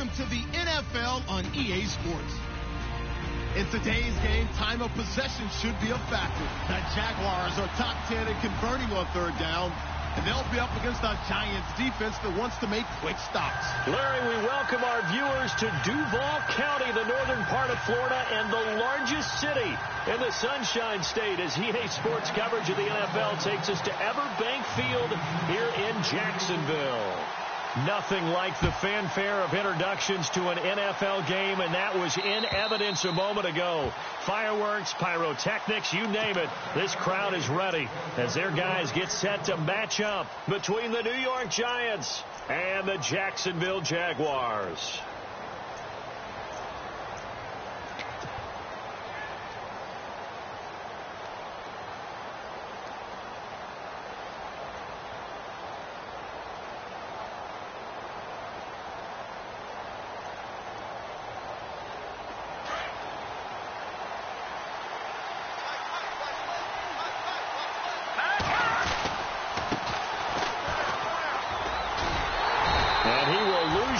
Welcome to the NFL on EA Sports. In today's game, time of possession should be a factor. The Jaguars are top 10 in converting on third down, and they'll be up against a Giants defense that wants to make quick stops. Larry, we welcome our viewers to Duval County, the northern part of Florida, and the largest city in the Sunshine State, as EA Sports coverage of the NFL takes us to Everbank Field here in Jacksonville. Nothing like the fanfare of introductions to an NFL game, and that was in evidence a moment ago. Fireworks, pyrotechnics, you name it. This crowd is ready as their guys get set to match up between the New York Giants and the Jacksonville Jaguars.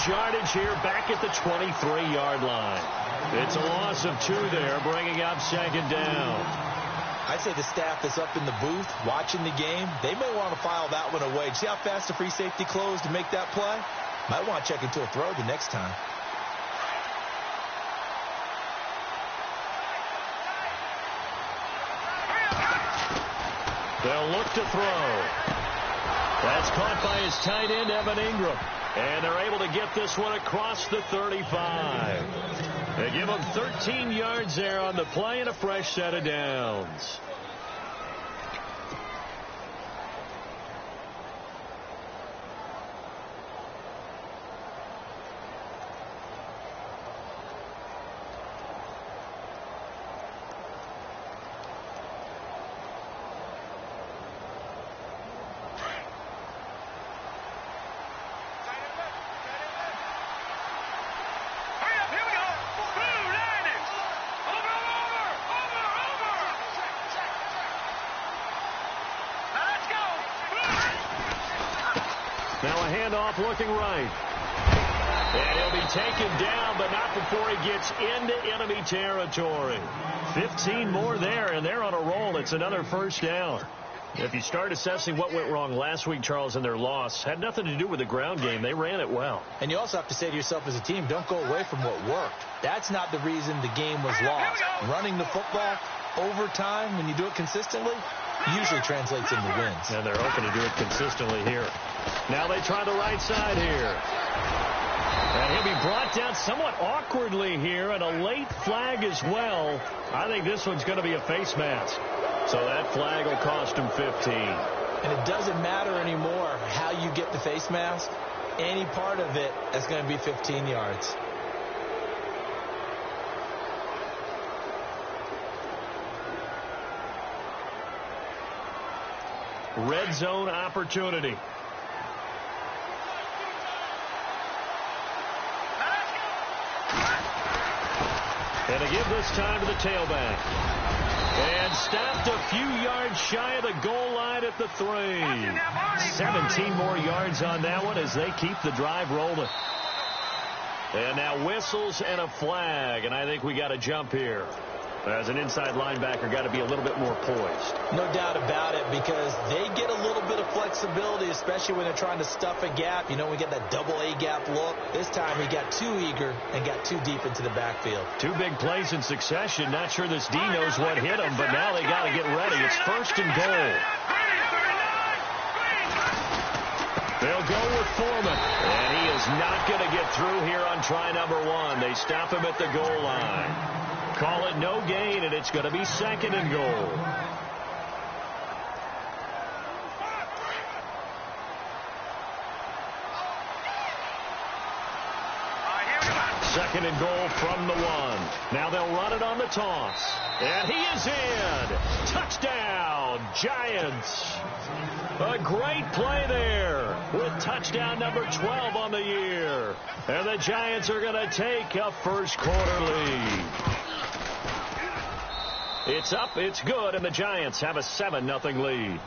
Yardage here back at the 23-yard line. It's a loss of 2 there, bringing up second down. I'd say the staff that's up in the booth watching the game, they may want to file that one away. See how fast the free safety closed to make that play? Might want to check into a throw the next time. They'll look to throw. That's caught by his tight end, Evan Ingram. And they're able to get this one across the 35. They give him 13 yards there on the play and a fresh set of downs. Now a handoff looking right. And he'll be taken down, but not before he gets into enemy territory. 15 more there, and they're on a roll. It's another first down. If you start assessing what went wrong last week, Charles, in their loss, had nothing to do with the ground game. They ran it well. And you also have to say to yourself as a team, don't go away from what worked. That's not the reason the game was lost. Running the football over time, when you do it consistently, usually translates into wins. And they're hoping to do it consistently here. Now they try the right side here. And he'll be brought down somewhat awkwardly here, and a late flag as well. I think this one's going to be a face mask. So that flag will cost him 15. And it doesn't matter anymore how you get the face mask. Any part of it is going to be 15 yards. Red zone opportunity. And to give this time to the tailback. And stopped a few yards shy of the goal line at the 3. 17 more yards on that one as they keep the drive rolling. And now whistles and a flag, and I think we got a jump here. As an inside linebacker, got to be a little bit more poised. No doubt about it, because they get a little bit of flexibility, especially when they're trying to stuff a gap. You know, we get that double A gap look. This time he got too eager and got too deep into the backfield. 2 big plays in succession. Not sure this D knows what hit him, but now they got to get ready. It's first and goal. They'll go with Foreman, and he is not going to get through here on try number 1. They stop him at the goal line. Call it no gain, and it's going to be second and goal. Second and goal from the 1. Now they'll run it on the toss. And he is in. Touchdown, Giants. A great play there with touchdown number 12 on the year. And the Giants are going to take a first quarter lead. It's up, it's good, and the Giants have a 7-0 lead.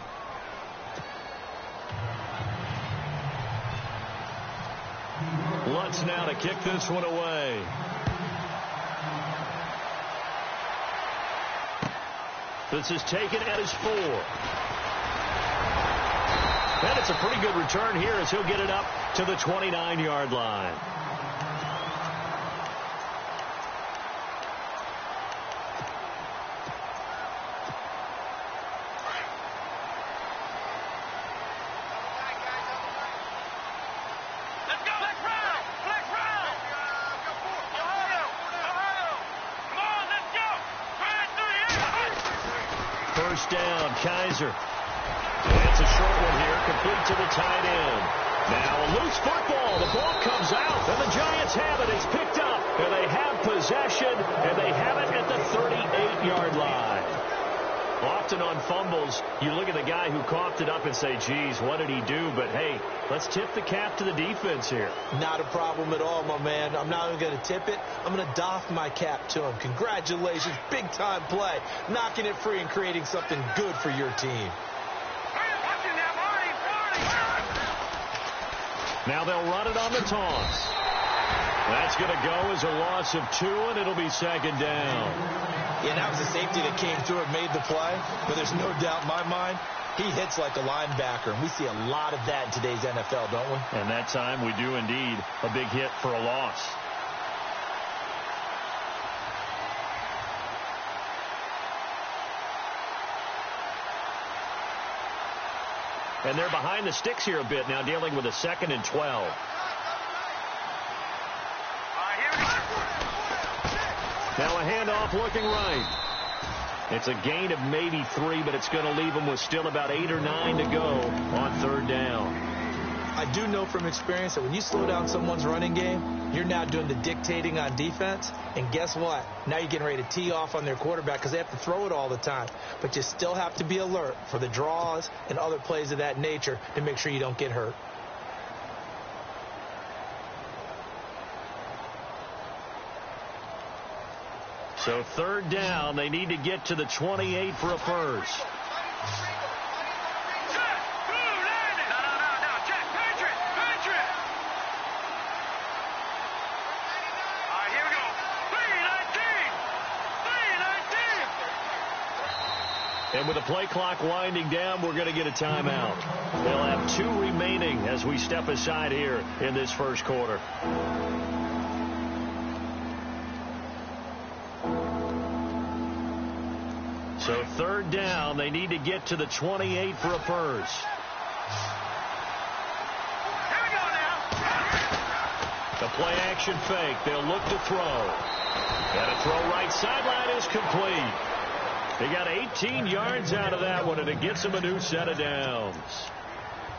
timeouts now to kick this one away. This is taken at his 4. And it's a pretty good return here as he'll get it up to the 29-yard line. First down, Kaiser. It's a short one here, complete to the tight end. Now a loose football. The ball comes out, and the Giants have it. It's picked up, and they have possession, and they have it at the 38-yard line. Often on fumbles, you look at the guy who coughed it up and say, geez, what did he do? But, hey, let's tip the cap to the defense here. Not a problem at all, my man. I'm not even going to tip it. I'm going to doff my cap to him. Congratulations. Big-time play. Knocking it free and creating something good for your team. Now they'll run it on the toss. That's going to go as a loss of 2, and it'll be second down. Yeah, that was a safety that came through and made the play, but there's no doubt in my mind he hits like a linebacker, and we see a lot of that in today's NFL, don't we? And that time we do indeed a big hit for a loss. And they're behind the sticks here a bit now, dealing with a 2nd and 12. Now a handoff looking right. It's a gain of maybe 3, but it's going to leave them with still about 8 or 9 to go on 3rd down. I do know from experience that when you slow down someone's running game, you're now doing the dictating on defense. And guess what? Now you're getting ready to tee off on their quarterback because they have to throw it all the time. But you still have to be alert for the draws and other plays of that nature to make sure you don't get hurt. So 3rd down, they need to get to the 28 for a first. And with the play clock winding down, we're going to get a timeout. They'll have 2 remaining as we step aside here in this first quarter. So 3rd down, they need to get to the 28 for a first. Here we go now. The play action fake. They'll look to throw. And a throw right sideline is complete. They got 18 yards out of that one, and it gets him a new set of downs.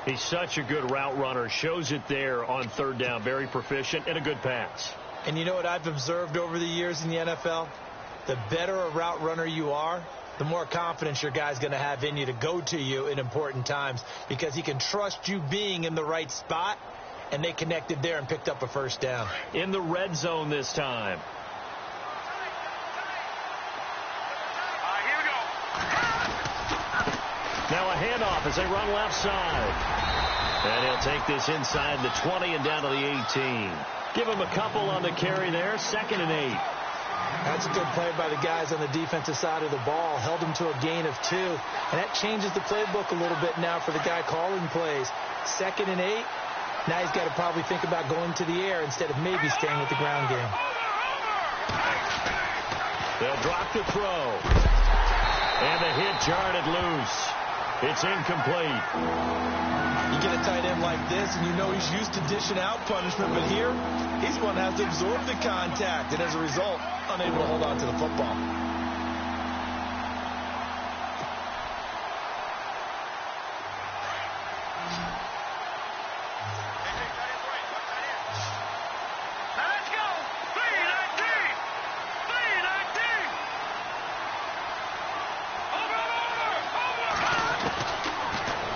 He's such a good route runner. Shows it there on 3rd down. Very proficient and a good pass. And you know what I've observed over the years in the NFL? The better a route runner you are, the more confidence your guy's going to have in you to go to you in important times because he can trust you being in the right spot, and they connected there and picked up a first down. In the red zone this time. Here we go. Now a handoff as they run left side. And he'll take this inside the 20 and down to the 18. Give him a couple on the carry there. 2nd and 8. That's a good play by the guys on the defensive side of the ball. Held him to a gain of 2. And that changes the playbook a little bit now for the guy calling plays. 2nd and 8. Now he's got to probably think about going to the air instead of maybe staying with the ground game. They'll drop the throw. And the hit jarred it loose. It's incomplete. You get a tight end like this, and you know he's used to dishing out punishment, but here, he's one that has to absorb the contact, and as a result, unable to hold on to the football. Let's go. 319. 319.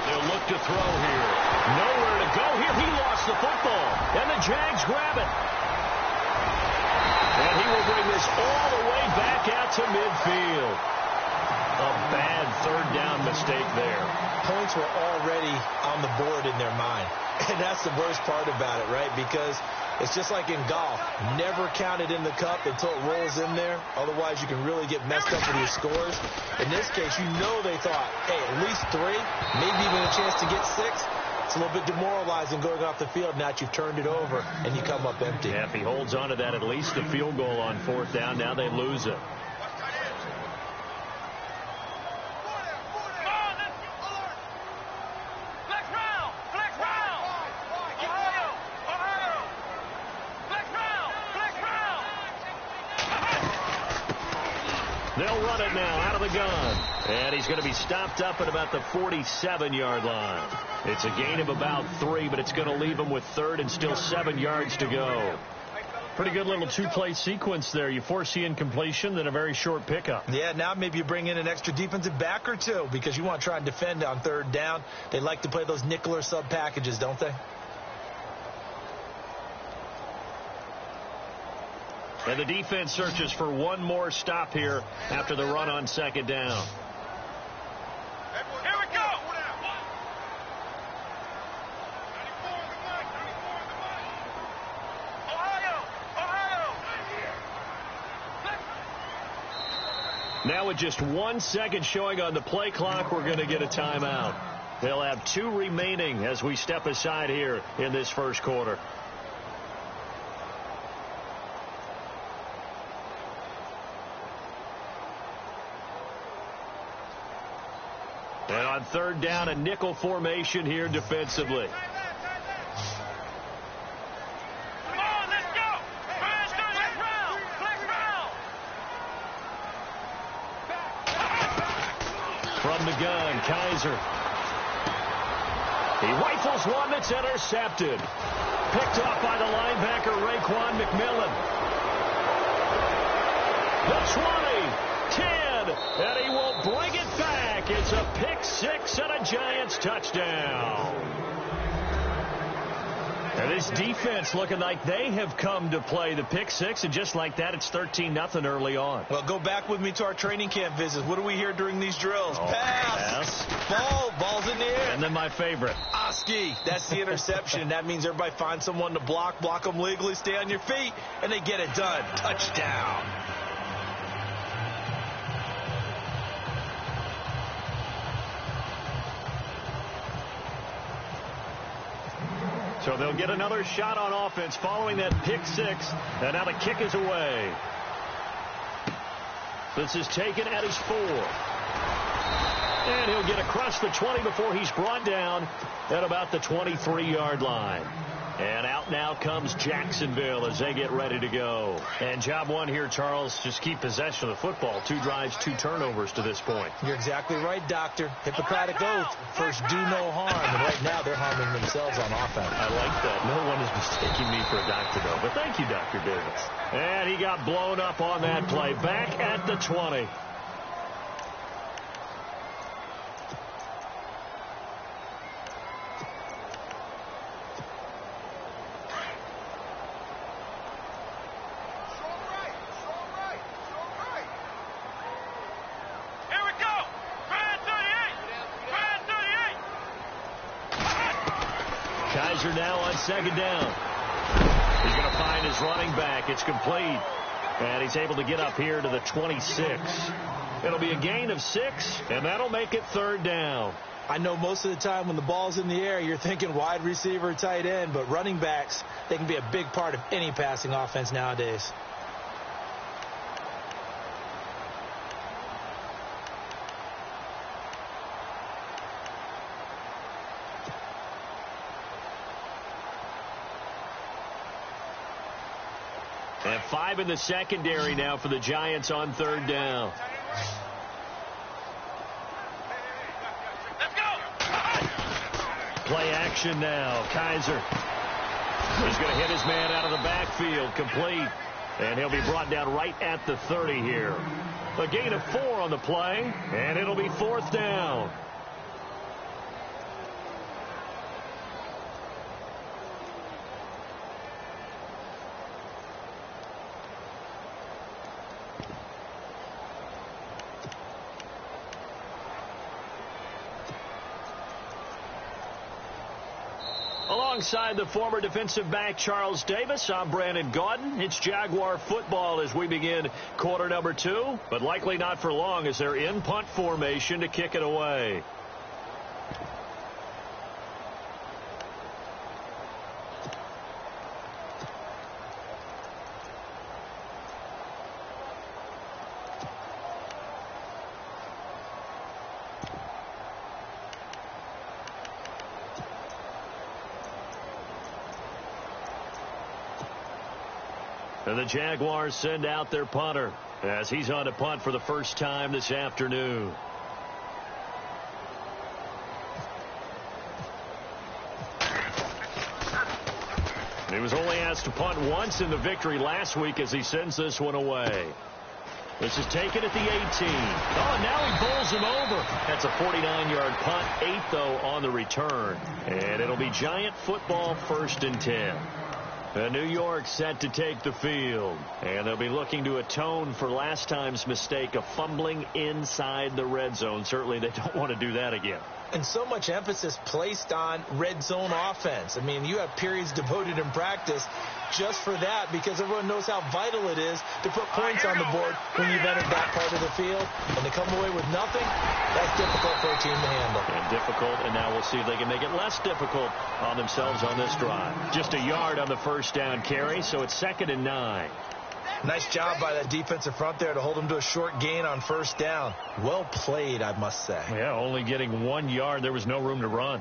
They'll look to throw here. Nowhere to go here. He lost the football. And the Jags grab it. And he will bring this all the way back out to midfield. A bad 3rd down mistake there. Points were already on the board in their mind. And that's the worst part about it, right? Because It's just like in golf. Never count it in the cup until it rolls in there. Otherwise, you can really get messed up with your scores. In this case, you know they thought, hey, at least 3, maybe even a chance to get 6. It's a little bit demoralizing going off the field now that you've turned it over and you come up empty. Yeah, if he holds on to that, at least the field goal on 4th down. Now they lose it. They'll run it now out of the gun. And he's going to be stopped up at about the 47-yard line. It's a gain of about 3, but it's going to leave him with 3rd and still 7 yards to go. Pretty good little 2-play sequence there. You force the incompletion, then a very short pickup. Yeah, now maybe you bring in an extra defensive back or 2 because you want to try and defend on 3rd down. They like to play those nickel or sub packages, don't they? And the defense searches for one more stop here after the run on 2nd down. Here we go. Ohio. Now with just 1 second showing on the play clock, we're going to get a timeout. They'll have 2 remaining as we step aside here in this first quarter. And on 3rd down, a nickel formation here defensively. Come on, let's go. From the gun, Kaiser. He rifles one that's intercepted. Picked off by the linebacker, Raekwon McMillan. The 20, 10, and he will bring it back. It's a pick 6 and a Giants touchdown. And this defense looking like they have come to play the pick 6, and just like that, it's 13-0 early on. Well, go back with me to our training camp visits. What do we hear during these drills? Pass. Ball's in the air. And then my favorite. Oski. That's the interception. That means everybody finds someone to block them legally, stay on your feet, and they get it done. Touchdown. So they'll get another shot on offense following that pick 6. And now the kick is away. This is taken at his 4. And he'll get across the 20 before he's brought down at about the 23-yard line. And out now comes Jacksonville as they get ready to go. And job 1 here, Charles, just keep possession of the football. 2 drives, 2 turnovers to this point. You're exactly right, Doctor. Hippocratic oath. First, do no harm. And right now, they're harming themselves on offense. I like that. No one is mistaking me for a doctor, though. But thank you, Dr. Davis. And he got blown up on that play. Back at the 20. Kaiser now on 2nd down. He's going to find his running back. It's complete. And he's able to get up here to the 26. It'll be a gain of 6, and that'll make it 3rd down. I know most of the time when the ball's in the air, you're thinking wide receiver, tight end, but running backs, they can be a big part of any passing offense nowadays. And 5 in the secondary now for the Giants on 3rd down. Let's go. Play action now. Kaiser. He's going to hit his man out of the backfield. Complete. And he'll be brought down right at the 30 here. A gain of 4 on the play. And it'll be 4th down. Alongside the former defensive back Charles Davis, I'm Brandon Gaudin. It's Jaguar football as we begin quarter number 2, but likely not for long as they're in punt formation to kick it away. And the Jaguars send out their punter as he's on to punt for the first time this afternoon. He was only asked to punt once in the victory last week as he sends this one away. This is taken at the 18. Oh, now he bowls him over. That's a 49-yard punt, 8 though on the return. And it'll be Giant football, 1st and 10. New York set to take the field, and they'll be looking to atone for last time's mistake of fumbling inside the red zone. Certainly they don't want to do that again. And so much emphasis placed on red zone offense. I mean, you have periods devoted in practice just for that because everyone knows how vital it is to put points on the board when you've entered that part of the field. And to come away with nothing, that's difficult for a team to handle. And difficult, and now we'll see if they can make it less difficult on themselves on this drive. Just a yard on the first down carry, so it's 2nd and 9. Nice job by that defensive front there to hold them to a short gain on first down. Well played, I must say. Yeah, only getting 1 yard. There was no room to run.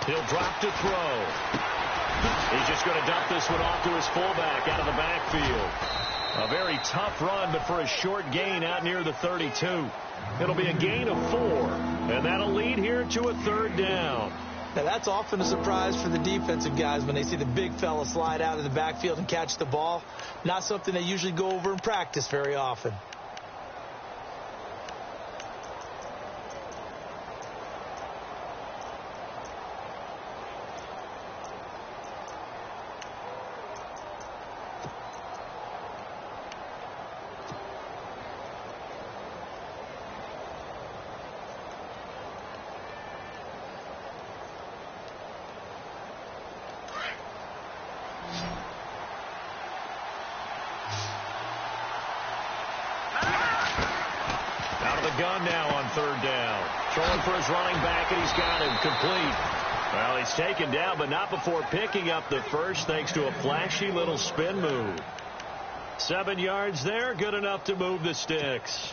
He'll drop to throw. He's just going to dump this one off to his fullback out of the backfield. A very tough run, but for a short gain out near the 32. It'll be a gain of 4, and that'll lead here to a 3rd down. Now, that's often a surprise for the defensive guys when they see the big fella slide out of the backfield and catch the ball. Not something they usually go over in practice very often. Gun now on 3rd down. Throwing for his running back, and he's got him complete. Well, he's taken down, but not before picking up the first thanks to a flashy little spin move. 7 yards there, good enough to move the sticks.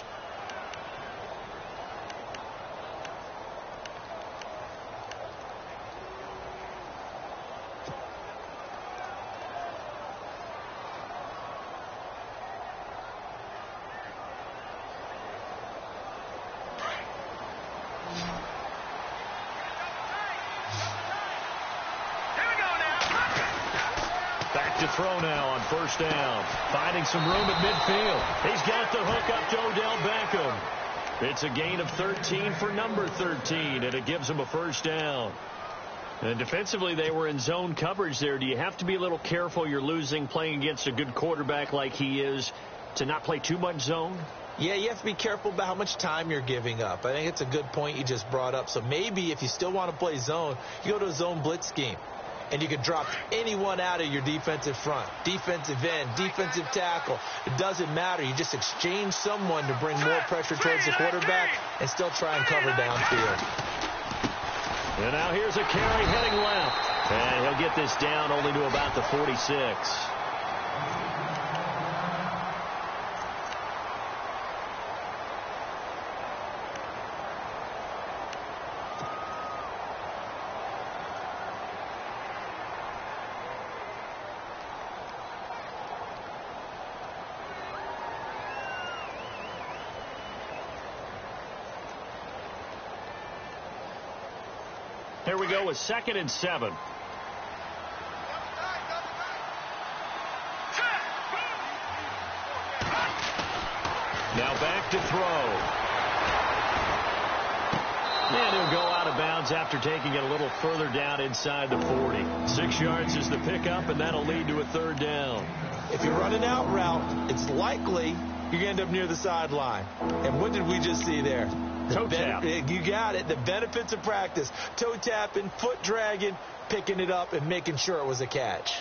To throw now on 1st down. Finding some room at midfield. He's got the hook up to Odell Beckham. It's a gain of 13 for number 13, and it gives him a 1st down. And defensively, they were in zone coverage there. Do you have to be a little careful? You're losing playing against a good quarterback like he is to not play too much zone? Yeah, you have to be careful about how much time you're giving up. I think it's a good point you just brought up. So maybe if you still want to play zone, you go to a zone blitz scheme. And you can drop anyone out of your defensive front, defensive end, defensive tackle. It doesn't matter. You just exchange someone to bring more pressure towards the quarterback and still try and cover downfield. And now here's a carry heading left. And he'll get this down only to about the 46. Here we go with 2nd and 7. Now back to throw. And he'll go out of bounds after taking it a little further down inside the 40. 6 yards is the pickup, and that'll lead to a 3rd down. If you're running out route, it's likely you're going to end up near the sideline. And what did we just see there? Toe tap. You got it. The benefits of practice. Toe tapping, foot dragging, picking it up, and making sure it was a catch.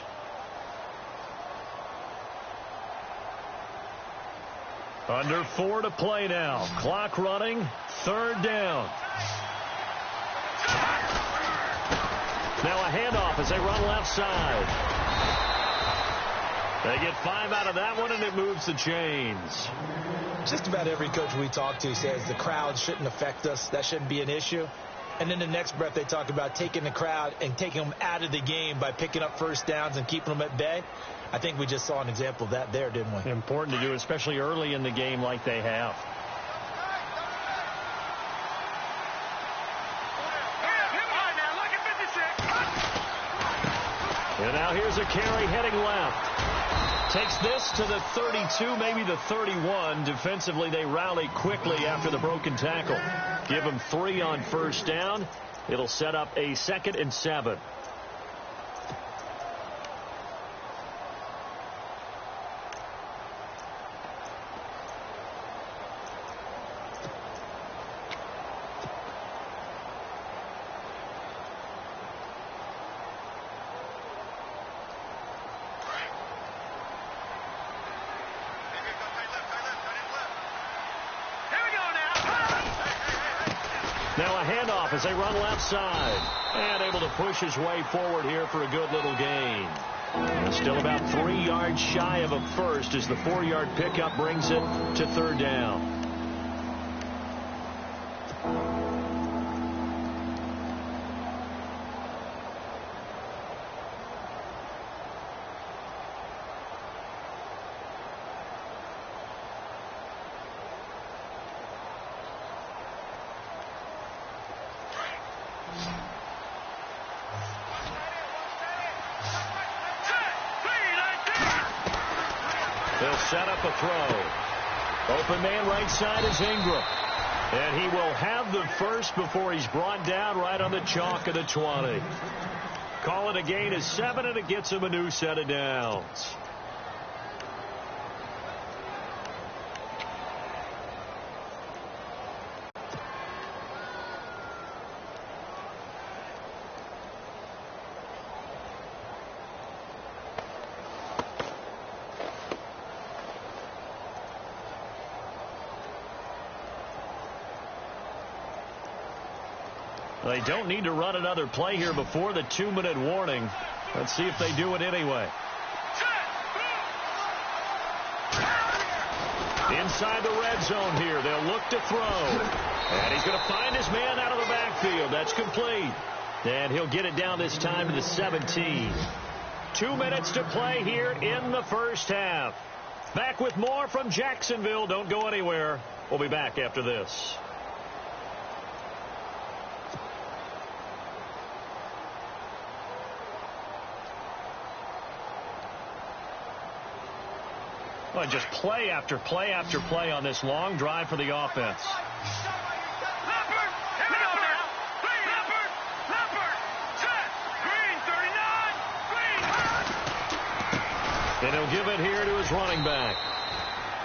Under 4 to play now. Clock running. 3rd down. Now a handoff as they run left side. They get 5 out of that one, and it moves the chains. Just about every coach we talk to says the crowd shouldn't affect us. That shouldn't be an issue. And then the next breath they talk about taking the crowd and taking them out of the game by picking up 1st downs and keeping them at bay. I think we just saw an example of that there, didn't we? Important to do, especially early in the game like they have. And now here's a carry heading left. Takes this to the 32, maybe the 31. Defensively, they rally quickly after the broken tackle. Give them 3 on 1st down. It'll set up a 2nd and 7. Now a handoff as they run left side. And able to push his way forward here for a good little gain. Still about 3 yards shy of a first as the 4-yard pickup brings it to 3rd down. They'll set up a throw. Open man right side is Ingram. And he will have the first before he's brought down right on the chalk of the 20. Call it a gain of 7, and it gets him a new set of downs. They don't need to run another play here before the 2-minute warning. Let's see if they do it anyway. Inside the red zone here. They'll look to throw. And he's going to find his man out of the backfield. That's complete. And he'll get it down this time to the 17. 2 minutes to play here in the first half. Back with more from Jacksonville. Don't go anywhere. We'll be back after this. Well, just play after play after play on this long drive for the offense. And he'll give it here to his running back.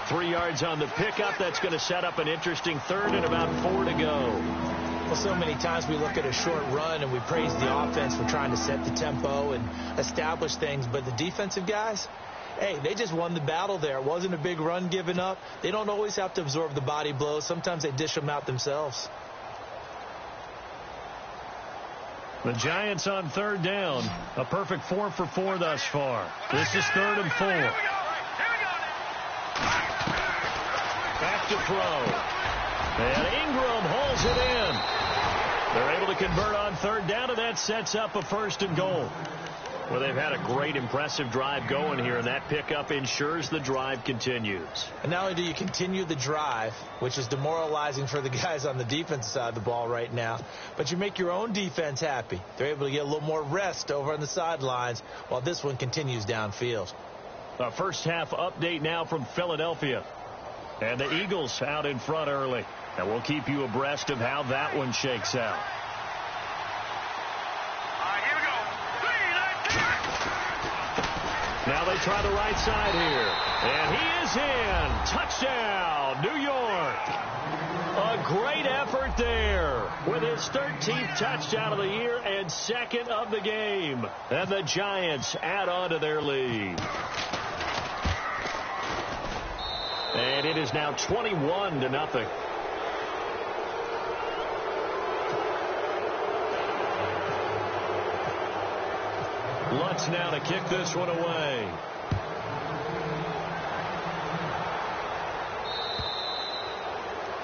3 yards on the pickup. That's going to set up an interesting 3rd and about 4 to go. Well, so many times we look at a short run and we praise the offense for trying to set the tempo and establish things. But the defensive guys, hey, they just won the battle there. It wasn't a big run given up. They don't always have to absorb the body blows. Sometimes they dish them out themselves. The Giants on 3rd down. A perfect 4 for 4 thus far. This is 3rd and 4. Back to throw. And Ingram hauls it in. They're able to convert on 3rd down, and that sets up a 1st and goal. Well, they've had a great, impressive drive going here, and that pickup ensures the drive continues. And not only do you continue the drive, which is demoralizing for the guys on the defense side of the ball right now, but you make your own defense happy. They're able to get a little more rest over on the sidelines while this one continues downfield. A first half update now from Philadelphia. And the Eagles out in front early. And we'll keep you abreast of how that one shakes out. Here we go. Now they try the right side here. And he is in. Touchdown, New York. A great effort there with his 13th touchdown of the year and second of the game. And the Giants add on to their lead. And it is now 21-0. Lutz now to kick this one away.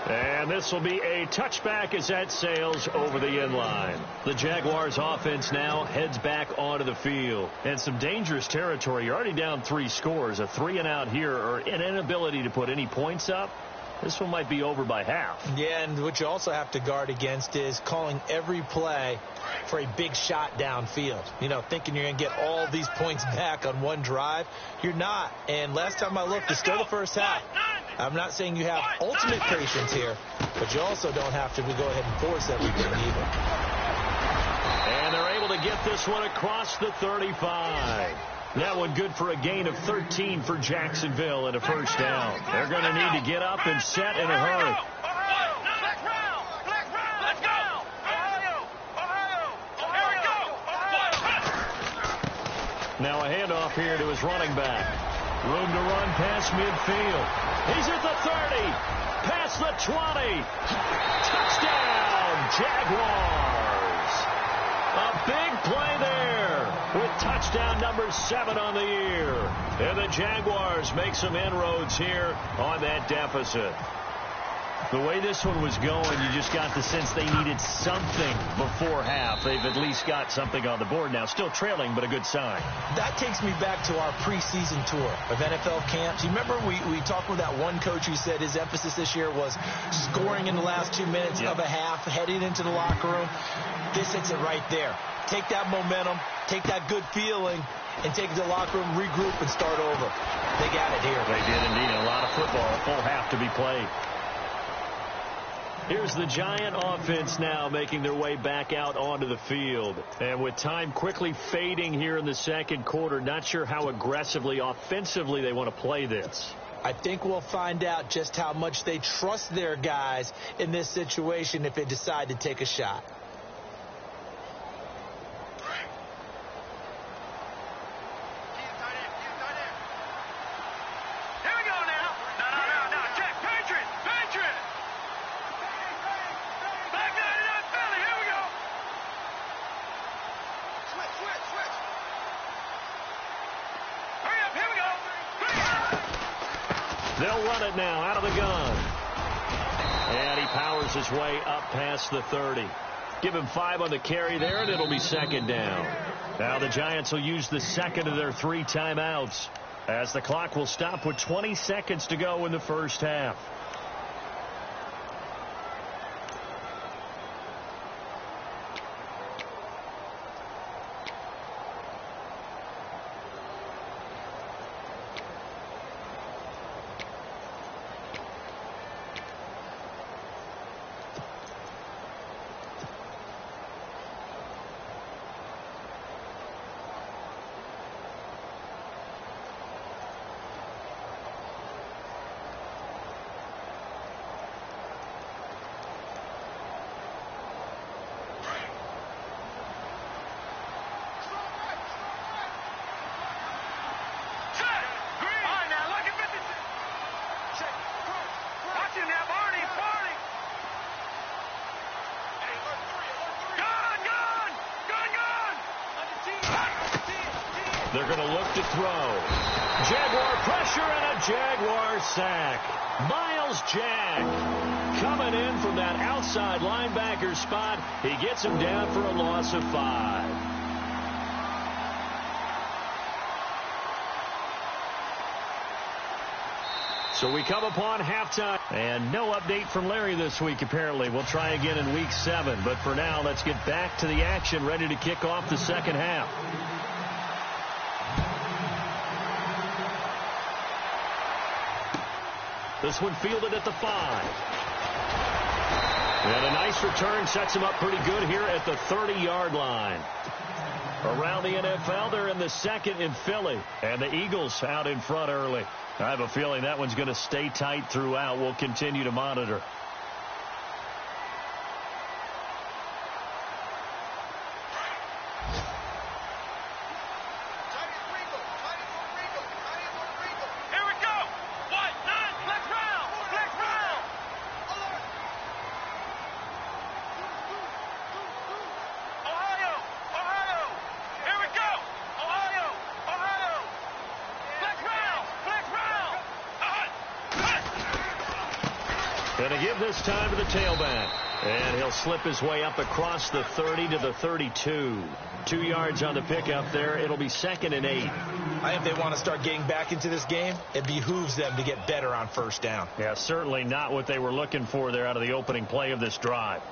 And this will be a touchback as that sails over the inline. The Jaguars offense now heads back onto the field. And some dangerous territory. You're already down 3 scores. A 3-and-out here or an inability to put any points up. This one might be over by half. Yeah, and what you also have to guard against is calling every play for a big shot downfield. You know, thinking you're going to get all these points back on one drive. You're not. And last time I looked, it's still the first half. I'm not saying you have ultimate patience here, but you also don't have to go ahead and force everything either. And they're able to get this one across the 35. That one good for a gain of 13 for Jacksonville and a first down. They're going to need to get up and set in a hurry. Now a handoff here to his running back. Room to run past midfield. He's at the 30. Past the 20. Touchdown, Jaguars. A big play there with touchdown number 7 on the year. And the Jaguars make some inroads here on that deficit. The way this one was going, you just got the sense they needed something before half. They've at least got something on the board now. Still trailing, but a good sign. That takes me back to our preseason tour of NFL camps. You remember we talked with that one coach who said his emphasis this year was scoring in the last 2 minutes of a half, heading into the locker room. This hits it right there. Take that momentum, take that good feeling, and take it to the locker room, regroup, and start over. They got it here. They did indeed. A lot of football, a full half to be played. Here's the Giant offense now making their way back out onto the field. And with time quickly fading here in the second quarter, not sure how aggressively, offensively they want to play this. I think we'll find out just how much they trust their guys in this situation if they decide to take a shot. They'll run it now out of the gun. And he powers his way up past the 30. Give him 5 on the carry there, and it'll be second down. Now the Giants will use the second of their 3 timeouts as the clock will stop with 20 seconds to go in the first half. They're going to look to throw. Jaguar pressure and a Jaguar sack. Myles Jack coming in from that outside linebacker spot. He gets him down for a loss of 5. So we come upon halftime. And no update from Larry this week, apparently. We'll try again in week 7. But for now, let's get back to the action, ready to kick off the second half. This one fielded at the 5. And a nice return sets him up pretty good here at the 30-yard line. Around the NFL, they're in the second in Philly. And the Eagles out in front early. I have a feeling that one's going to stay tight throughout. We'll continue to monitor. Going to give this time to the tailback. And he'll slip his way up across the 30 to the 32. 2 yards on the pickup there. It'll be 2nd and 8. I think they want to start getting back into this game. It behooves them to get better on first down. Yeah, certainly not what they were looking for there out of the opening play of this drive.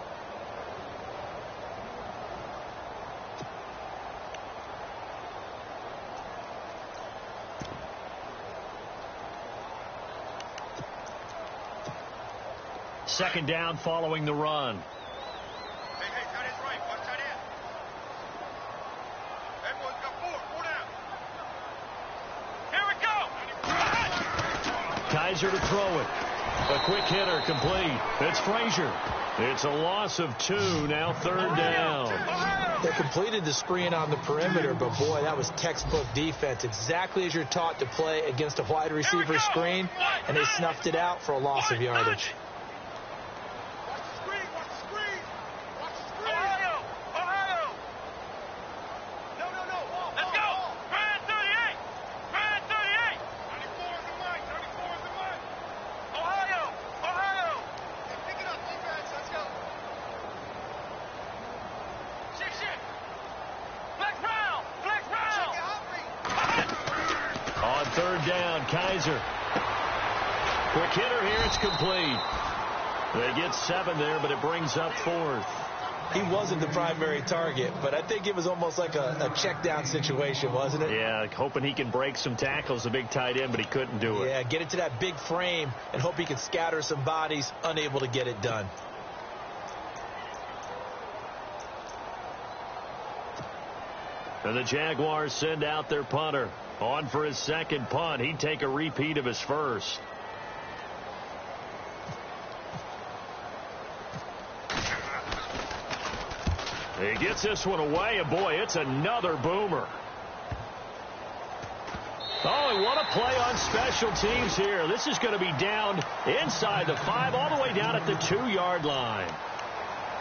Second down following the run. Hey, tight end's right. Watch tight end. Everyone's got 4 down. Here we go. Kaiser to throw it. A quick hitter complete. It's Frazier. It's a loss of 2. Now 3rd down. They completed the screen on the perimeter, but boy, that was textbook defense. Exactly as you're taught to play against a wide receiver screen, and they snuffed it out for a loss of yardage. Kaiser. Quick hitter here. It's complete. They get 7 there, but it brings up 4th. He wasn't the primary target, but I think it was almost like a check down situation, wasn't it? Yeah, hoping he can break some tackles, the big tight end, but he couldn't do it. Yeah, get into that big frame and hope he can scatter some bodies, unable to get it done. And the Jaguars send out their punter. On for his second punt. He'd take a repeat of his first. He gets this one away, and boy, it's another boomer. Oh, what a play on special teams here. This is going to be down inside the 5, all the way down at the 2-yard line.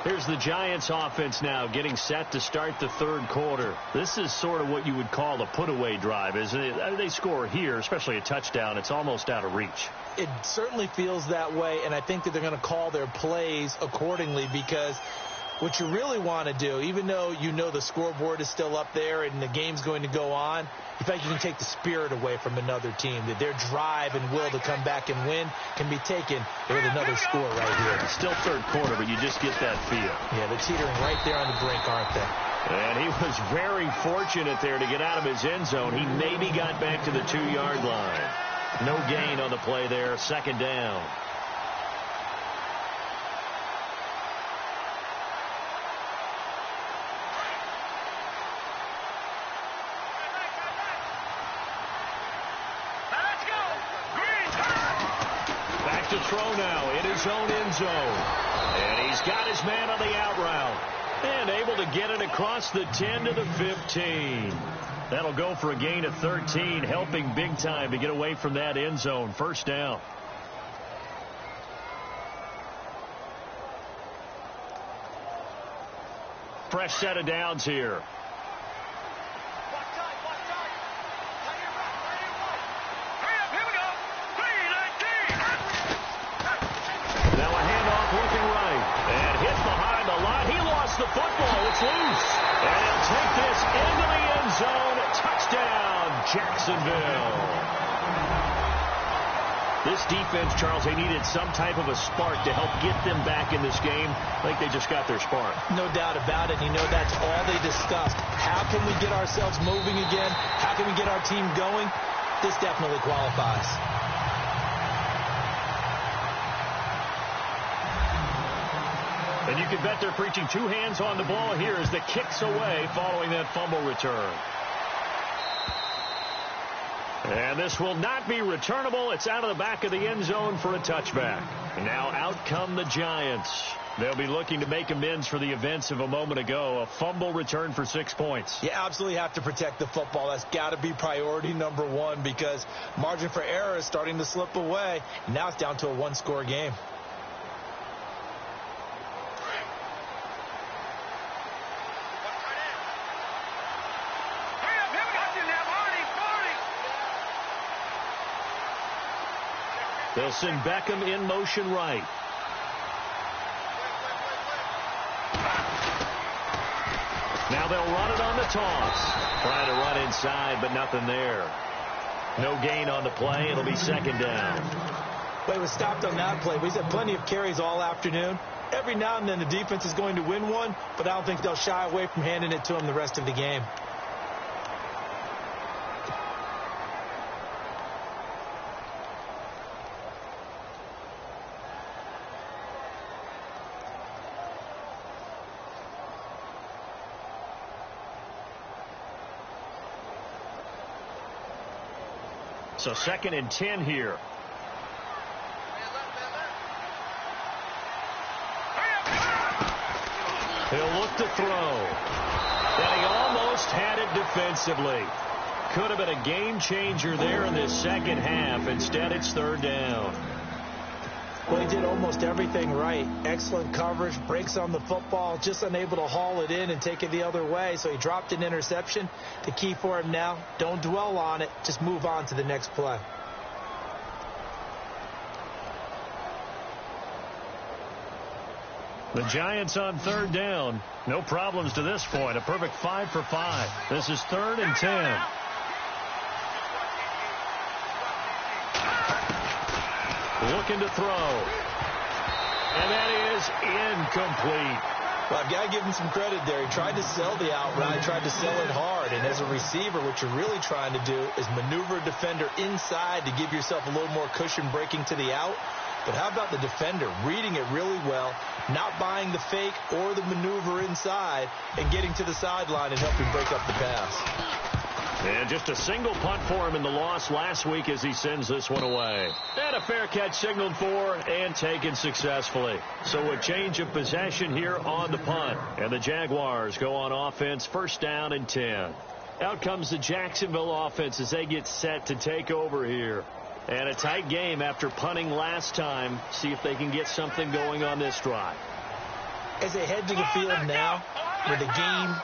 Here's the Giants offense now getting set to start the 3rd quarter. This is sort of what you would call a put-away drive, isn't it? They score here, especially a touchdown. It's almost out of reach. It certainly feels that way, and I think that they're going to call their plays accordingly, because what you really want to do, even though you know the scoreboard is still up there and the game's going to go on, in fact, you can take the spirit away from another team, that their drive and will to come back and win can be taken with another score right here. Still 3rd quarter, but you just get that feel. Yeah, they're teetering right there on the brink, aren't they? And he was very fortunate there to get out of his end zone. He maybe got back to the 2-yard line. No gain on the play there. 2nd down. To throw now in his own end zone. And he's got his man on the out route. And able to get it across the 10 to the 15. That'll go for a gain of 13, helping big time to get away from that end zone. 1st down. Fresh set of downs here. The football, it's loose. And he'll take this into the end zone. Touchdown, Jacksonville. This defense, Charles, they needed some type of a spark to help get them back in this game. I think they just got their spark. No doubt about it. You know, that's all they discussed. How can we get ourselves moving again? How can we get our team going? This definitely qualifies. And you can bet they're preaching two hands on the ball here as the kick's away following that fumble return. And this will not be returnable. It's out of the back of the end zone for a touchback. And now out come the Giants. They'll be looking to make amends for the events of a moment ago. A fumble return for 6 points. You absolutely have to protect the football. That's got to be priority number one because margin for error is starting to slip away. Now it's down to a one-score game. They'll send Beckham in motion right. Now they'll run it on the toss. Trying to run inside, but nothing there. No gain on the play. It'll be second down. Well, he was stopped on that play, but he's had plenty of carries all afternoon. Every now and then the defense is going to win one, but I don't think they'll shy away from handing it to him the rest of the game. So 2nd and 10 here. He'll look to throw. And he almost had it defensively. Could have been a game changer there in this second half. Instead, it's 3rd down. Well, he did almost everything right. Excellent coverage, breaks on the football, just unable to haul it in and take it the other way. So he dropped an interception. The key for him now, don't dwell on it. Just move on to the next play. The Giants on 3rd down. No problems to this point. A perfect 5 for 5. This is 3rd and 10. Looking to throw. And that is incomplete. Well, I've got to give him some credit there. He tried to sell the outright, tried to sell it hard. And as a receiver, what you're really trying to do is maneuver a defender inside to give yourself a little more cushion breaking to the out. But how about the defender reading it really well, not buying the fake or the maneuver inside, and getting to the sideline and helping break up the pass. And just a single punt for him in the loss last week as he sends this one away. And a fair catch signaled for and taken successfully. So a change of possession here on the punt. And the Jaguars go on offense, 1st down and 10. Out comes the Jacksonville offense as they get set to take over here. And a tight game after punting last time. See if they can get something going on this drive. As they head to the field now, with the game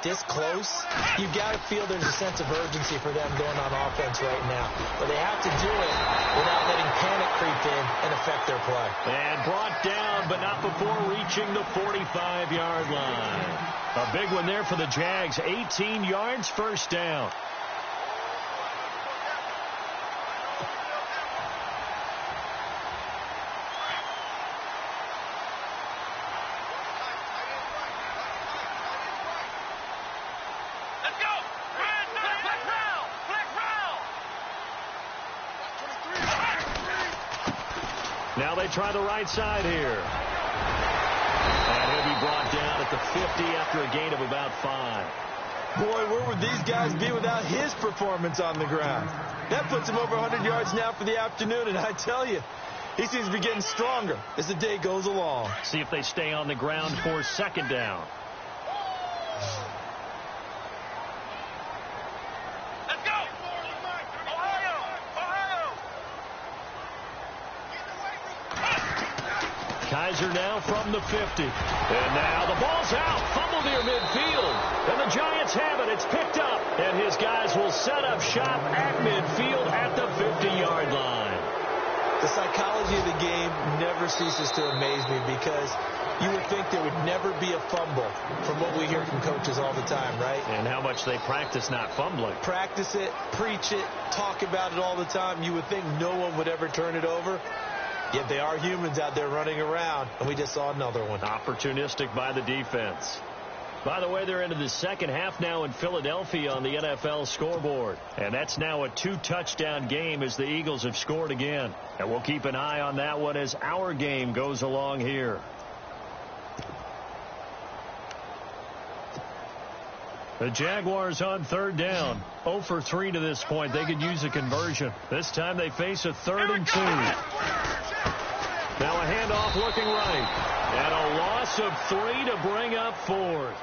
this close, you've got to feel there's a sense of urgency for them going on offense right now. But they have to do it without letting panic creep in and affect their play. And brought down, but not before reaching the 45-yard line. A big one there for the Jags. 18 yards, 1st down. Now they try the right side here. And he'll be brought down at the 50 after a gain of about 5. Boy, where would these guys be without his performance on the ground? That puts him over 100 yards now for the afternoon, and I tell you, he seems to be getting stronger as the day goes along. See if they stay on the ground for 2nd down. Kaiser now from the 50. And now the ball's out. Fumble near midfield. And the Giants have it. It's picked up. And his guys will set up shop at midfield at the 50-yard line. The psychology of the game never ceases to amaze me because you would think there would never be a fumble from what we hear from coaches all the time, right? And how much they practice not fumbling. Practice it, preach it, talk about it all the time. You would think no one would ever turn it over. Yet they are humans out there running around, and we just saw another one. Opportunistic by the defense. By the way, they're into the second half now in Philadelphia on the NFL scoreboard. And that's now a 2-touchdown game as the Eagles have scored again. And we'll keep an eye on that one as our game goes along here. The Jaguars on third down. 0 for 3 to this point. They could use a conversion. This time they face a 3rd and 2. Now a handoff looking right. And a loss of 3 to bring up 4th.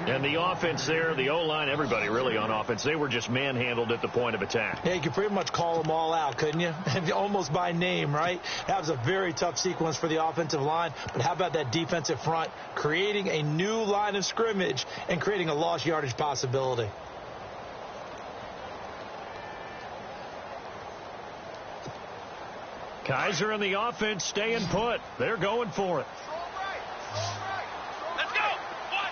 And the offense there, the O-line, everybody really on offense, they were just manhandled at the point of attack. Yeah, you could pretty much call them all out, couldn't you? Almost by name, right? That was a very tough sequence for the offensive line. But how about that defensive front creating a new line of scrimmage and creating a lost yardage possibility? Kaiser and the offense staying put. They're going for it. Let's go. One.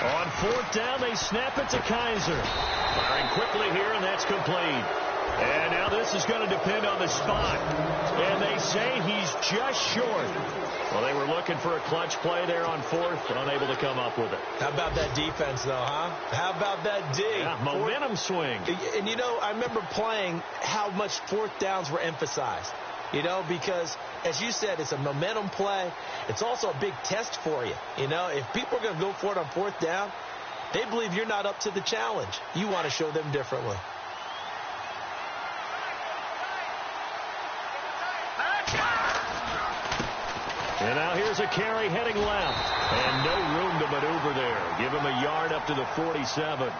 On 4th down, they snap it to Kaiser. Firing quickly here, and that's complete. And now this is going to depend on the spot. And they say he's just short. Well, they were looking for a clutch play there on 4th, unable to come up with it. How about that defense, though, huh? How about that D? Yeah, momentum swing. And, you know, I remember playing how much 4th downs were emphasized. You know, because, as you said, it's a momentum play. It's also a big test for you. You know, if people are going to go for it on 4th down, they believe you're not up to the challenge. You want to show them differently. And now here's a carry heading left. And no room to maneuver there. Give him a yard up to the 47.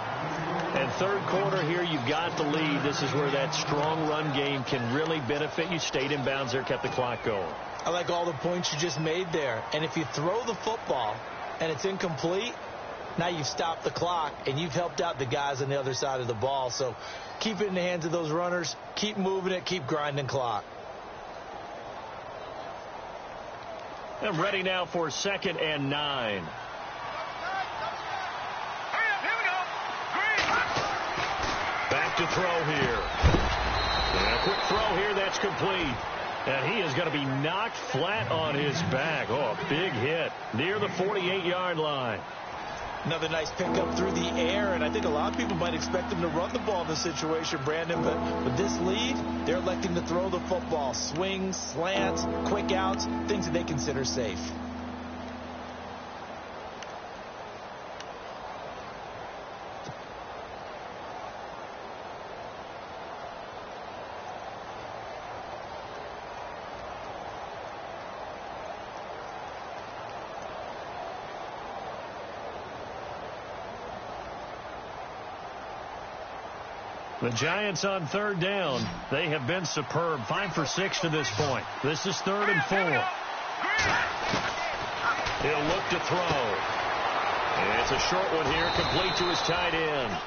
And 3rd quarter here, you got the lead. This is where that strong run game can really benefit you. Stayed in bounds there, kept the clock going. I like all the points you just made there. And if you throw the football and it's incomplete, now you've stopped the clock and you've helped out the guys on the other side of the ball. So keep it in the hands of those runners. Keep moving it. Keep grinding clock. And ready now for 2nd and 9. Back to throw here. And a quick throw here, that's complete. And he is going to be knocked flat on his back. Oh, a big hit near the 48-yard line. Another nice pickup through the air, and I think a lot of people might expect him to run the ball in this situation, Brandon, but with this lead, they're electing to throw the football. Swings, slants, quick outs, things that they consider safe. The Giants on 3rd down. They have been superb. 5 for 6 to this point. This is 3rd and 4. He'll look to throw. And it's a short one here, complete to his tight end.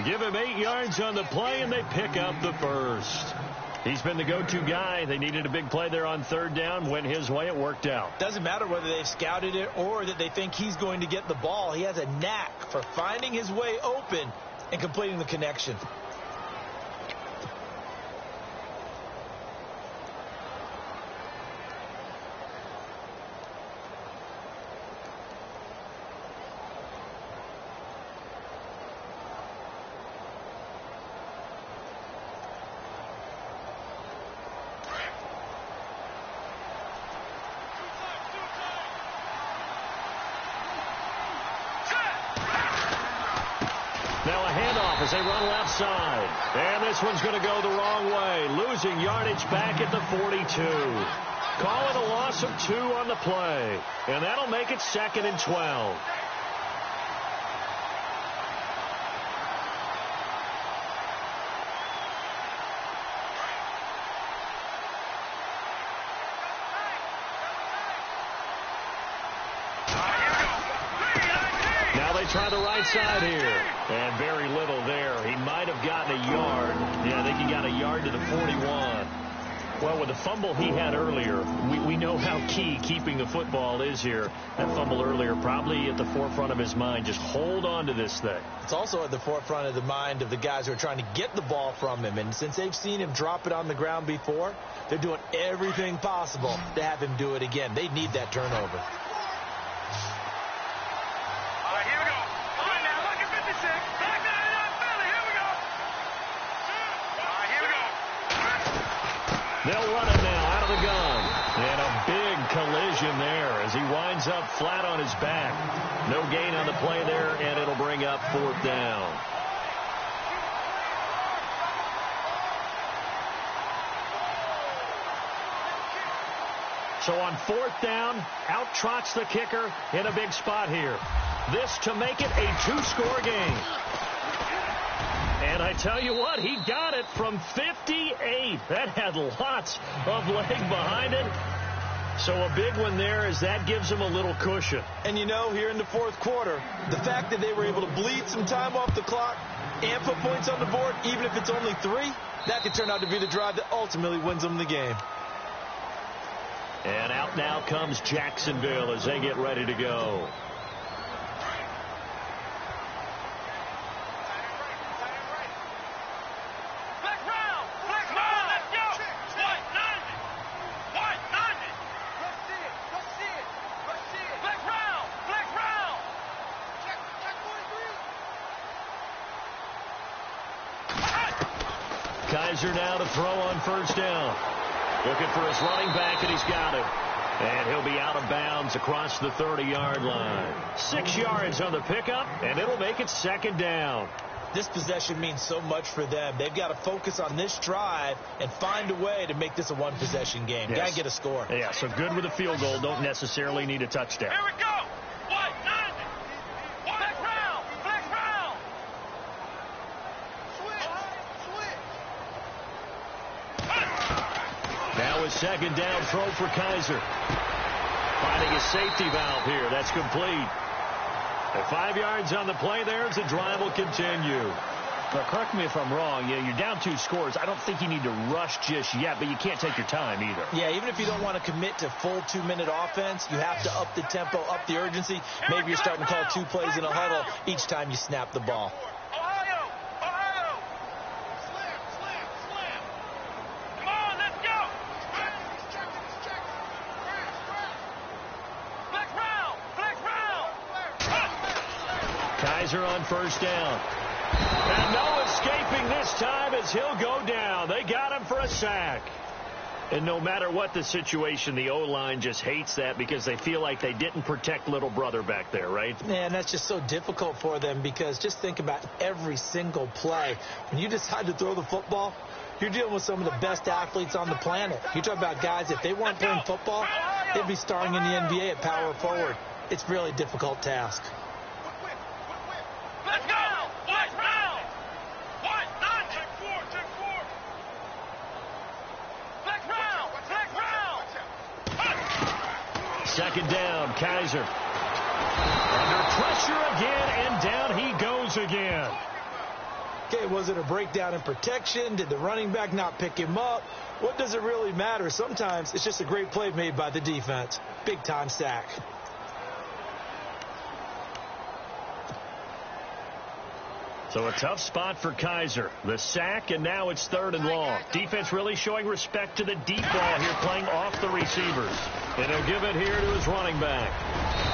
Give him 8 yards on the play, and they pick up the first. He's been the go-to guy. They needed a big play there on 3rd down. Went his way. It worked out. Doesn't matter whether they've scouted it or that they think he's going to get the ball. He has a knack for finding his way open and completing the connection. Now a handoff as they run left side. And this one's going to go the wrong way. Losing yardage back at the 42. Call it a loss of 2 on the play. And that'll make it 2nd and 12. Try the right side here. And very little there. He might have gotten a yard. Yeah, I think he got a yard to the 41. Well, with the fumble he had earlier, we know how key keeping the football is here. That fumble earlier probably at the forefront of his mind. Just hold on to this thing. It's also at the forefront of the mind of the guys who are trying to get the ball from him. And since they've seen him drop it on the ground before, they're doing everything possible to have him do it again. They need that turnover. All right, here we go. All right, now look at 56. Back down in that belly. Here we They'll run it now out of the gun. And a big collision there as he winds up flat on his back. No gain on the play there, and it'll bring up 4th down. So on 4th down, out trots the kicker in a big spot here. This to make it a 2-score game. And I tell you what, he got it from 58. That had lots of leg behind it. So a big one there as that gives him a little cushion. And you know, here in the 4th quarter, the fact that they were able to bleed some time off the clock and put points on the board, even if it's only 3, that could turn out to be the drive that ultimately wins them the game. And out now comes Jacksonville as they get ready to go. Kaiser now to throw on 1st down. Looking for his running back, and he's got it. And he'll be out of bounds across the 30-yard line. 6 yards on the pickup, and it'll make it 2nd down. This possession means so much for them. They've got to focus on this drive and find a way to make this a one-possession game. Yes. Got to get a score. Yeah, so good with a field goal. Don't necessarily need a touchdown. Here we go. Now a 2nd down throw for Kaiser. Finding a safety valve here. That's complete. And 5 yards on the play there as the drive will continue. Now, correct me if I'm wrong. Yeah, you're down 2 scores. I don't think you need to rush just yet, but you can't take your time either. Yeah, even if you don't want to commit to full 2-minute offense, you have to up the tempo, up the urgency. Maybe you're starting to call 2 plays in a huddle each time you snap the ball. Kaiser on 1st down. And no escaping this time as he'll go down. They got him for a sack. And no matter what the situation, the O-line just hates that because they feel like they didn't protect little brother back there, right? Man, that's just so difficult for them because just think about every single play. When you decide to throw the football, you're dealing with some of the best athletes on the planet. You talk about guys, if they weren't playing football, they'd be starring in the NBA at power forward. It's a really difficult task. Let's go! White round! White, 9, check 4, check 4. Black round! Black round! 2nd down, Kaiser. Under pressure again, and down he goes again. Okay, was it a breakdown in protection? Did the running back not pick him up? What does it really matter? Sometimes it's just a great play made by the defense. Big-time sack. So a tough spot for Kaiser. The sack, and now it's 3rd and long. Defense really showing respect to the deep ball here, playing off the receivers. And he'll give it here to his running back.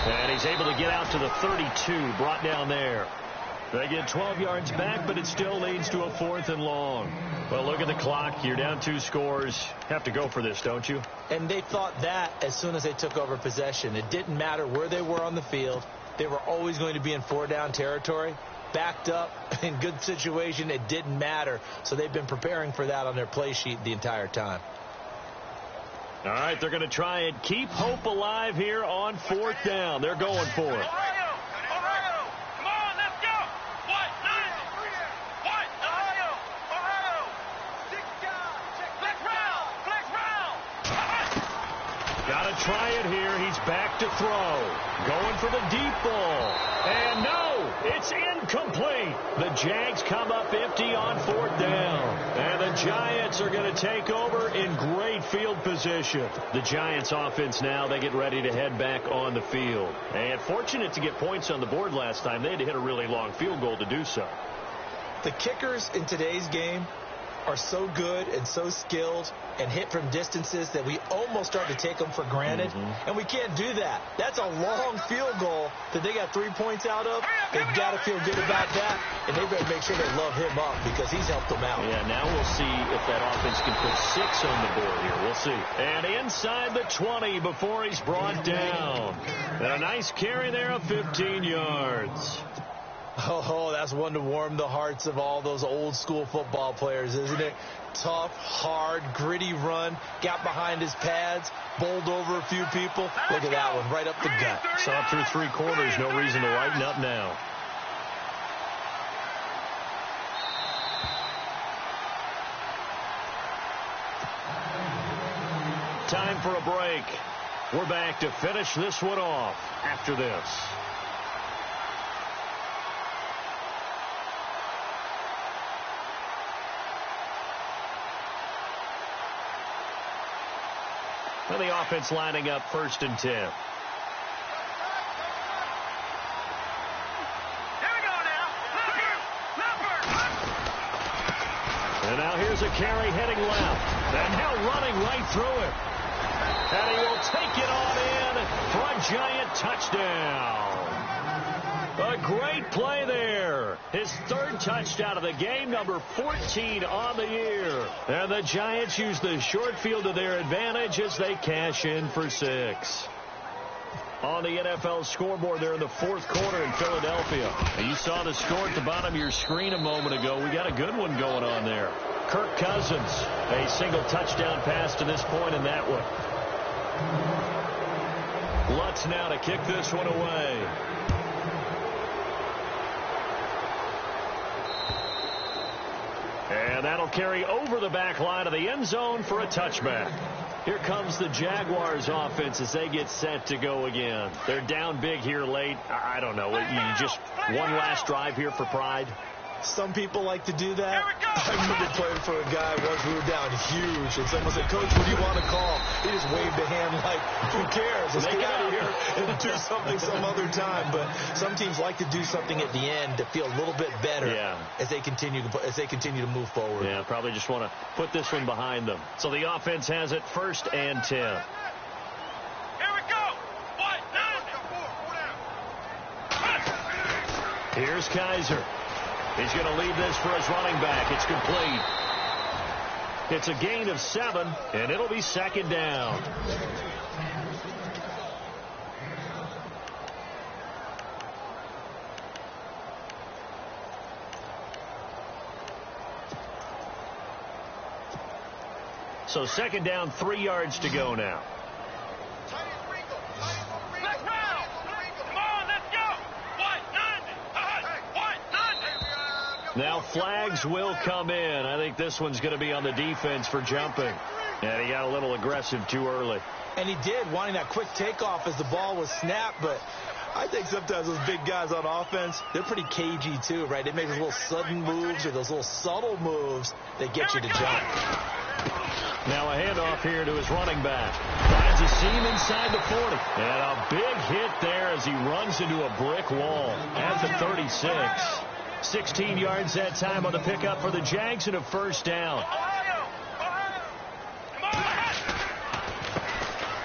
And he's able to get out to the 32, brought down there. They get 12 yards back, but it still leads to a 4th and long. Well, look at the clock. You're down 2 scores. Have to go for this, don't you? And they thought that as soon as they took over possession. It didn't matter where they were on the field. They were always going to be in 4-down territory. Backed up, in good situation, it didn't matter. So they've been preparing for that on their play sheet the entire time. All right, they're going to try and keep hope alive here on 4th down. They're going for it. Got to try it here. He's back to throw. Going for the deep ball. And no, it's incomplete. The Jags come up empty on 4th down. And the Giants are going to take over in great field position. The Giants offense now, they get ready to head back on the field. And fortunate to get points on the board last time. They had to hit a really long field goal to do so. The kickers in today's game are so good and so skilled and hit from distances that we almost start to take them for granted. And we can't do that. That's a long field goal that they got 3 points out of. They've got to feel good about that, and they better make sure they love him up because he's helped them out. Yeah, now we'll see if that offense can put 6 on the board here. We'll see. And inside the 20 before he's brought down. And a nice carry there of 15 yards. Oh, that's one to warm the hearts of all those old-school football players, isn't it? Tough, hard, gritty run, got behind his pads, bowled over a few people. Look at that one, right up the gut. Saw it through 3 quarters, no reason to lighten up now. Time for a break. We're back to finish this one off after this. And the offense lining up 1st and 10. Here we go now. And now here's a carry heading left. And now running right through it. And he will take it on in for a giant touchdown. A great play there. His 3rd touchdown of the game, number 14 on the year. And the Giants use the short field to their advantage as they cash in for 6. On the NFL scoreboard there in the 4th quarter in Philadelphia. And you saw the score at the bottom of your screen a moment ago. We got a good one going on there. Kirk Cousins, a single touchdown pass to this point in that one. Lutz now to kick this one away. And that'll carry over the back line of the end zone for a touchback. Here comes the Jaguars offense as they get set to go again. They're down big here late. I don't know. You just one last drive here for pride. Some people like to do that. I remember playing for a guy once. We were down huge, and someone said, "Coach, what do you want to call?" He just waved a hand like, "Who cares? Let's get out of here and do something some other time." But some teams like to do something at the end to feel a little bit better as they continue to move forward. Yeah, probably just want to put this one behind them. So the offense has it 1st and 10. Here we go. 1, 9. Here's Kaiser. He's going to lead this for his running back. It's complete. It's a gain of 7, and it'll be 2nd down. So 2nd down, 3 yards to go now. Now flags will come in. I think this one's going to be on the defense for jumping. And he got a little aggressive too early. And he did, wanting that quick takeoff as the ball was snapped. But I think sometimes those big guys on offense, they're pretty cagey too, right? They make those little sudden moves or those little subtle moves that get you to jump. Now a handoff here to his running back. Finds a seam inside the 40. And a big hit there as he runs into a brick wall at the 36. 16 yards that time on the pickup for the Jags and a 1st down.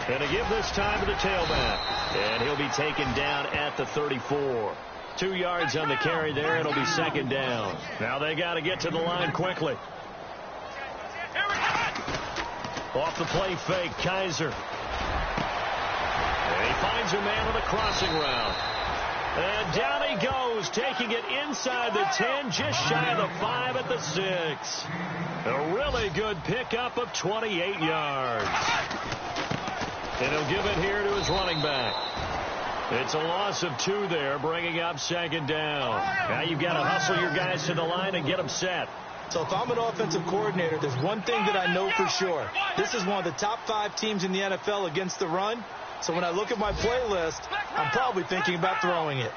And to give this time to the tailback. And he'll be taken down at the 34. 2 yards on the carry there. It'll be 2nd down. Now they got to get to the line quickly. Off the play fake, Kaiser. And he finds a man on the crossing route. And down he goes, taking it inside the 10, just shy of the 5 at the 6. A really good pickup of 28 yards. And he'll give it here to his running back. It's a loss of 2 there, bringing up 2nd down. Now you've got to hustle your guys to the line and get them set. So if I'm an offensive coordinator, there's one thing that I know for sure. This is one of the top 5 teams in the NFL against the run. So when I look at my playlist, I'm probably thinking about throwing it.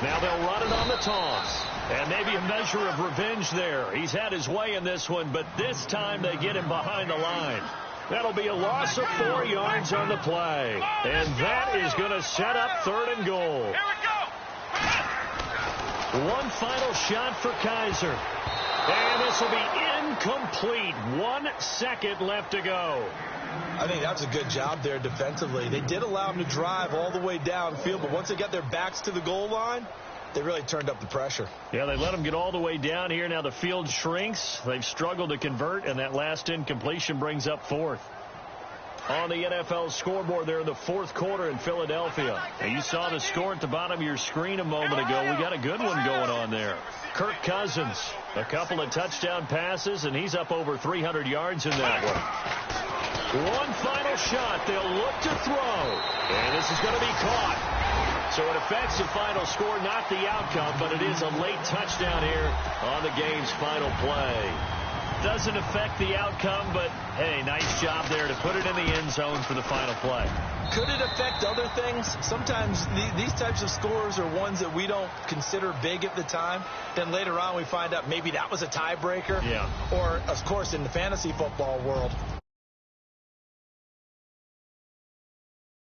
Now they'll run it on the toss. And maybe a measure of revenge there. He's had his way in this one, but this time they get him behind the line. That'll be a loss of 4 yards on the play. And that is going to set up 3rd and goal. Here we go. One final shot for Kaiser. And this will be incomplete. 1 second left to go. I think that was a good job there defensively. They did allow them to drive all the way downfield, but once they got their backs to the goal line, they really turned up the pressure. Yeah, they let them get all the way down here. Now the field shrinks. They've struggled to convert, and that last incompletion brings up 4th. On the NFL scoreboard there in the 4th quarter in Philadelphia. Now you saw the score at the bottom of your screen a moment ago. We got a good one going on there. Kirk Cousins, a couple of touchdown passes, and he's up over 300 yards in that one. One final shot. They'll look to throw. And this is going to be caught. So it affects the final score, not the outcome, but it is a late touchdown here on the game's final play. Doesn't affect the outcome, but, hey, nice job there to put it in the end zone for the final play. Could it affect other things? Sometimes these types of scores are ones that we don't consider big at the time. Then later on we find out maybe that was a tiebreaker. Yeah. Or, of course, in the fantasy football world,